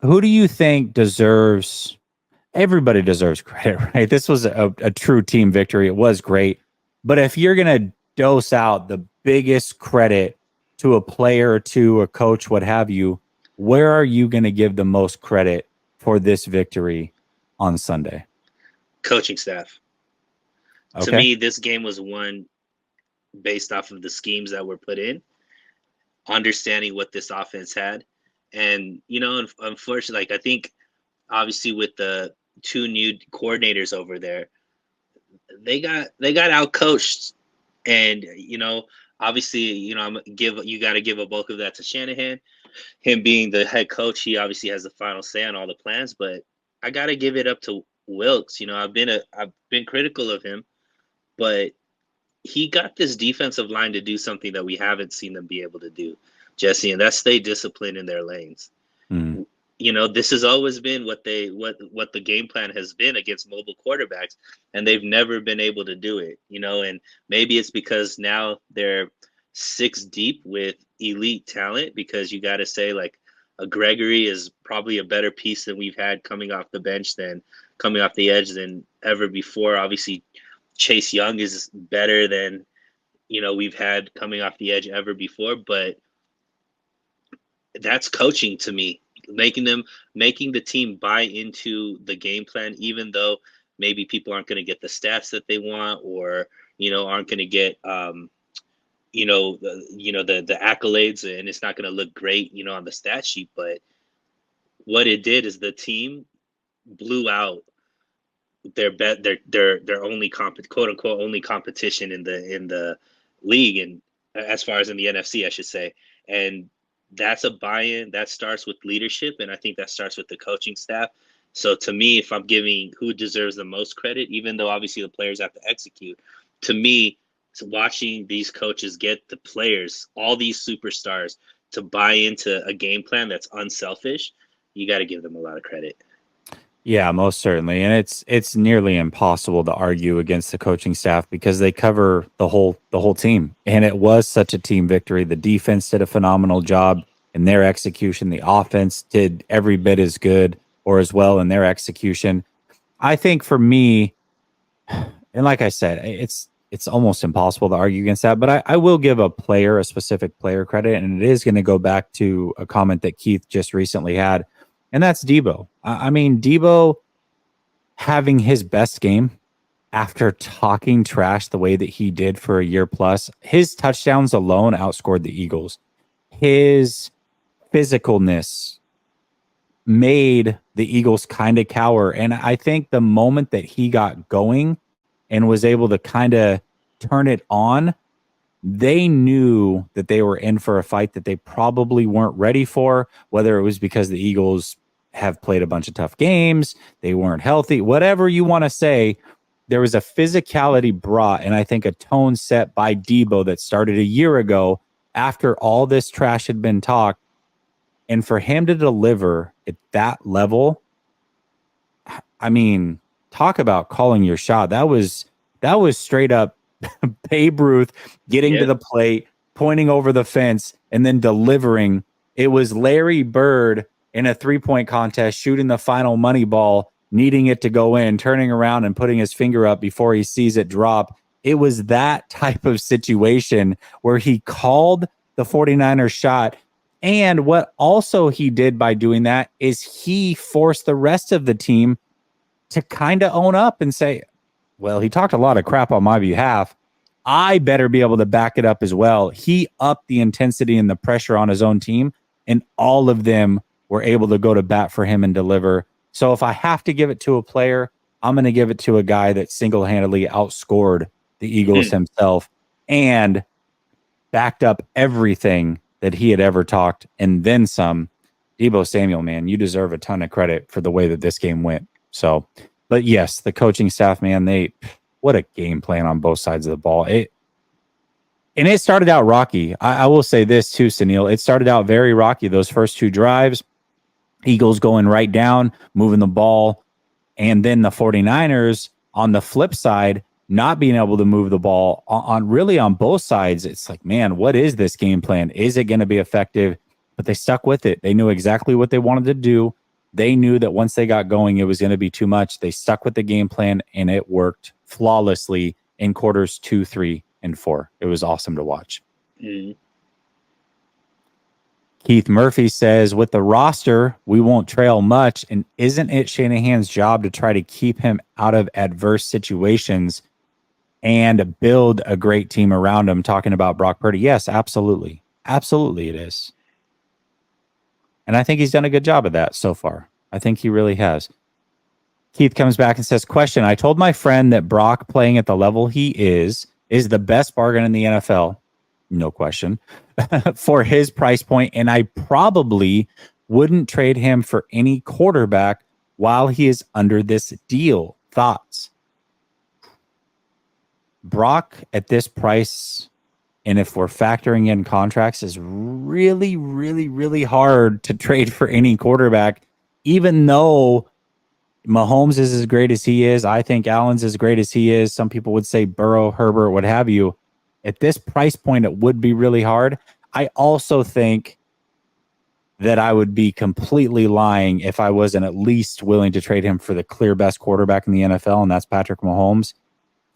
who do you think deserves? Everybody deserves credit, right? This was a true team victory. It was great, but if you're gonna dose out the biggest credit to a player, to a coach, what have you, where are you going to give the most credit for this victory on Sunday? Coaching staff. To Okay. me, this game was won based off of the schemes that were put in, understanding what this offense had. And, unfortunately, like I think obviously with the two new coordinators over there, they got out coached. And, obviously, I'm give you got to give a bulk of that to Shanahan. Him being the head coach, he obviously has the final say on all the plans, but I got to give it up to Wilkes. I've been critical of him, but he got this defensive line to do something that we haven't seen them be able to do, Jesse, and that's stay disciplined in their lanes. Mm. This has always been what the game plan has been against mobile quarterbacks, and they've never been able to do it. And maybe it's because now they're six deep with elite talent, because you got to say, like, a Gregory is probably a better piece than we've had coming off the bench than coming off the edge than ever before. Obviously, Chase Young is better than we've had coming off the edge ever before, but that's coaching to me, making the team buy into the game plan, even though maybe people aren't going to get the stats that they want, or aren't going to get the accolades, and it's not going to look great on the stat sheet. But what it did is the team blew out their only quote unquote only competition in the league, and as far as in the NFC, I should say. And that's a buy-in that starts with leadership, and I think that starts with the coaching staff. So to me, if I'm giving who deserves the most credit, even though obviously the players have to execute, to me, it's watching these coaches get the players, all these superstars, to buy into a game plan that's unselfish. You got to give them a lot of credit. Yeah, most certainly. And it's nearly impossible to argue against the coaching staff because they cover the whole team. And it was such a team victory. The defense did a phenomenal job in their execution. The offense did every bit as good or as well in their execution. I think for me, and like I said, it's almost impossible to argue against that. But I will give a specific player credit, and it is going to go back to a comment that Keith just recently had, and that's Debo. I mean, Debo having his best game after talking trash the way that he did for a year plus. His touchdowns alone outscored the Eagles. His physicalness made the Eagles kind of cower. And I think the moment that he got going and was able to kind of turn it on, they knew that they were in for a fight that they probably weren't ready for, whether it was because the Eagles have played a bunch of tough games, they weren't healthy, whatever you want to say. There was a physicality brought, and I think a tone set by Debo that started a year ago after all this trash had been talked. And for him to deliver at that level, I mean, talk about calling your shot. That was straight up Babe Ruth getting to Yeah. the plate, pointing over the fence, and then delivering. It was Larry Bird in a 3-point contest shooting the final money ball, needing it to go in, turning around and putting his finger up before he sees it drop. It was that type of situation where he called the 49ers shot. And what also he did by doing that is he forced the rest of the team to kind of own up and say, well, he talked a lot of crap on my behalf. I better be able to back it up as well. He upped the intensity and the pressure on his own team, and all of them were able to go to bat for him and deliver. So if I have to give it to a player, I'm going to give it to a guy that single-handedly outscored the Eagles himself and backed up everything that he had ever talked and then some. Debo Samuel, man, you deserve a ton of credit for the way that this game went. So, but yes, the coaching staff, man, what a game plan on both sides of the ball. It started out rocky. I will say this too, Sunil. It started out very rocky. Those first two drives, Eagles going right down, moving the ball, and then the 49ers on the flip side, not being able to move the ball on really on both sides. It's like, man, what is this game plan? Is it going to be effective? But they stuck with it. They knew exactly what they wanted to do. They knew that once they got going, it was going to be too much. They stuck with the game plan, and it worked flawlessly in quarters 2, 3, and 4. It was awesome to watch. Mm. Keith Murphy says, with the roster, we won't trail much. And isn't it Shanahan's job to try to keep him out of adverse situations and build a great team around him? Talking about Brock Purdy. Yes, absolutely. Absolutely it is. And I think he's done a good job of that so far. I think he really has. Keith comes back and says, question, I told my friend that Brock playing at the level he is the best bargain in the NFL. No question. For his price point, and I probably wouldn't trade him for any quarterback while he is under this deal. Thoughts? Brock at this price, and if we're factoring in contracts, is really, really, really hard to trade for any quarterback, even though Mahomes is as great as he is. I think Allen's as great as he is. Some people would say Burrow, Herbert, what have you. At this price point, it would be really hard. I also think that I would be completely lying if I wasn't at least willing to trade him for the clear best quarterback in the NFL, and that's Patrick Mahomes.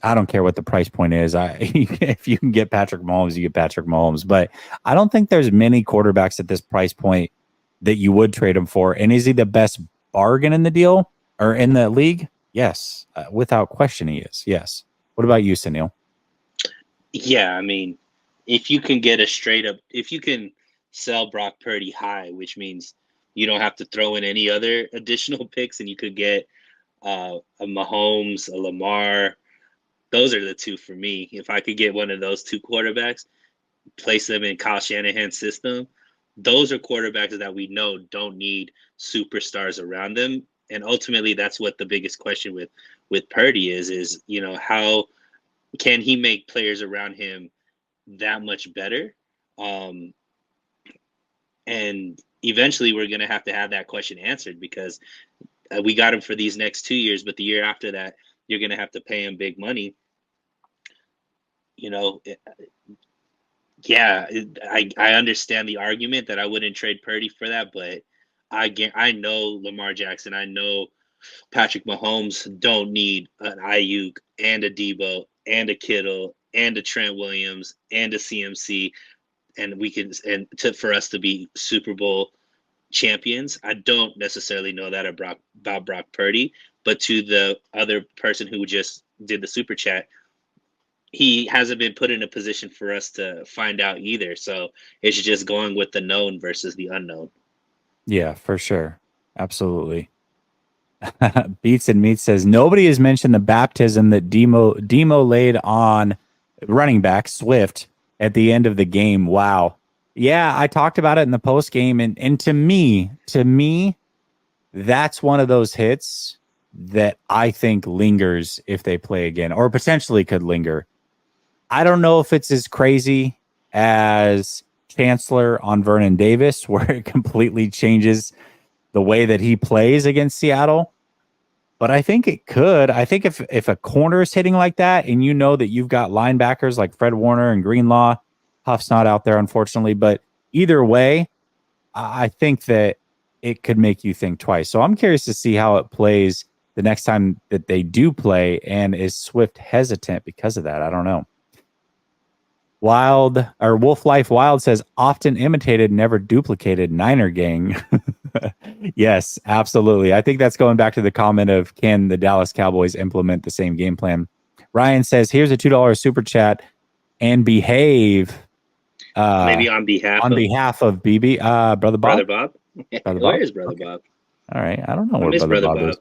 I don't care what the price point is. If you can get Patrick Mahomes, you get Patrick Mahomes. But I don't think there's many quarterbacks at this price point that you would trade him for. And is he the best bargain in the deal or in the league? Yes. Without question, he is. Yes. What about you, Sunil? Yeah, I mean, if you can get if you can sell Brock Purdy high, which means you don't have to throw in any other additional picks, and you could get a Mahomes, a Lamar. Those are the two for me. If I could get one of those two quarterbacks, place them in Kyle Shanahan's system, those are quarterbacks that we know don't need superstars around them. And ultimately, that's what the biggest question with Purdy is, how can he make players around him that much better? And eventually we're going to have that question answered, because we got him for these next 2 years, but the year after that, you're going to have to pay him big money. I understand the argument that I wouldn't trade Purdy for that, but I know Lamar Jackson, I know Patrick Mahomes don't need an Ayuk and a Debo and a Kittle and a Trent Williams and a CMC, for us to be Super Bowl champions. I don't necessarily know that about Brock Purdy, but to the other person who just did the super chat, he hasn't been put in a position for us to find out either. So it's just going with the known versus the unknown. Yeah, for sure. Absolutely. Beats and Meat says, nobody has mentioned the baptism that Demo laid on running back Swift at the end of the game. Wow. Yeah, I talked about it in the post game, and to me, that's one of those hits that I think lingers if they play again, or potentially could linger. I don't know if it's as crazy as Chancellor on Vernon Davis, where it completely changes the way that he plays against Seattle. But I think it could. I think if a corner is hitting like that, and you know that you've got linebackers like Fred Warner and Greenlaw, Huff's not out there, unfortunately. But either way, I think that it could make you think twice. So I'm curious to see how it plays the next time that they do play. And is Swift hesitant because of that? I don't know. Wolf Life Wild says, often imitated, never duplicated. Niner gang. Yes, absolutely. I think that's going back to the comment of, can the Dallas Cowboys implement the same game plan? Ryan says, here's a $2 super chat and behave. Maybe on behalf of BB, Brother Bob. Brother Bob? Brother Where Bob? is Brother Okay. Bob? All right. I don't know where Brother Bob is.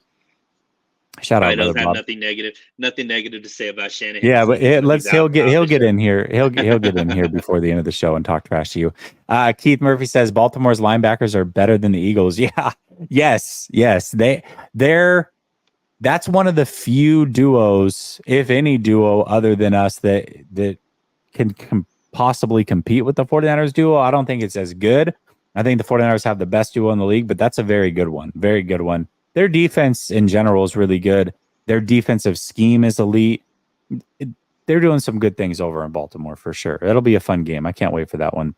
Shout out, Brother Bob. Nothing negative to say about Shanahan. Yeah, but he'll get in here. He'll get in here before the end of the show and talk trash to you. Keith Murphy says Baltimore's linebackers are better than the Eagles. Yeah, yes, they're. That's one of the few duos, if any duo, other than us that can possibly compete with the 49ers duo. I don't think it's as good. I think the 49ers have the best duo in the league, but that's a very good one. Very good one. Their defense in general is really good. Their defensive scheme is elite. They're doing some good things over in Baltimore for sure. It'll be a fun game. I can't wait for that one.